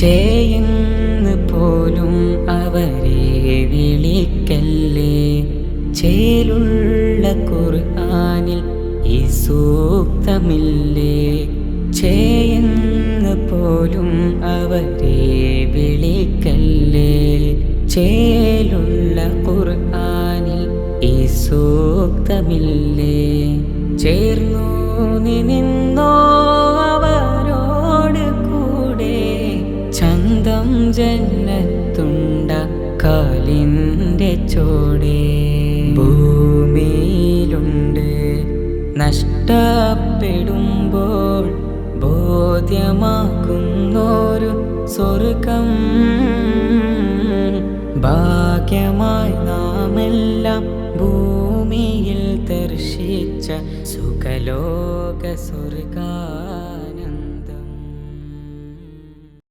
ചേയെന്ന് പോലും അവരെ വിളിക്കല്ലേ. ചേലുള്ള ഖുർആനിൽ ഈ സൂക്തമില്ലേ. ചേയെന്ന് പോലും അവരെ വിളിക്കല്ലേ. ചേലുള്ള ഖുർആനിൽ ഈ സൂക്തമില്ലേ. ചേർന്നു നിന്നോ അവരോട് കൂടെ. ചന്തം ജന്നത്തുണ്ട കാലിൻ്റെ ചോടെ. ഭൂമിയിലുണ്ട് നഷ്ടപ്പെടുമ്പോൾ ബോധ്യമാക്കുന്നൊരു സ്വർഗം. ഭാഗ്യമായി നാമെല്ലാം ഭൂമിയിൽ ദർശിച്ച സുഖലോക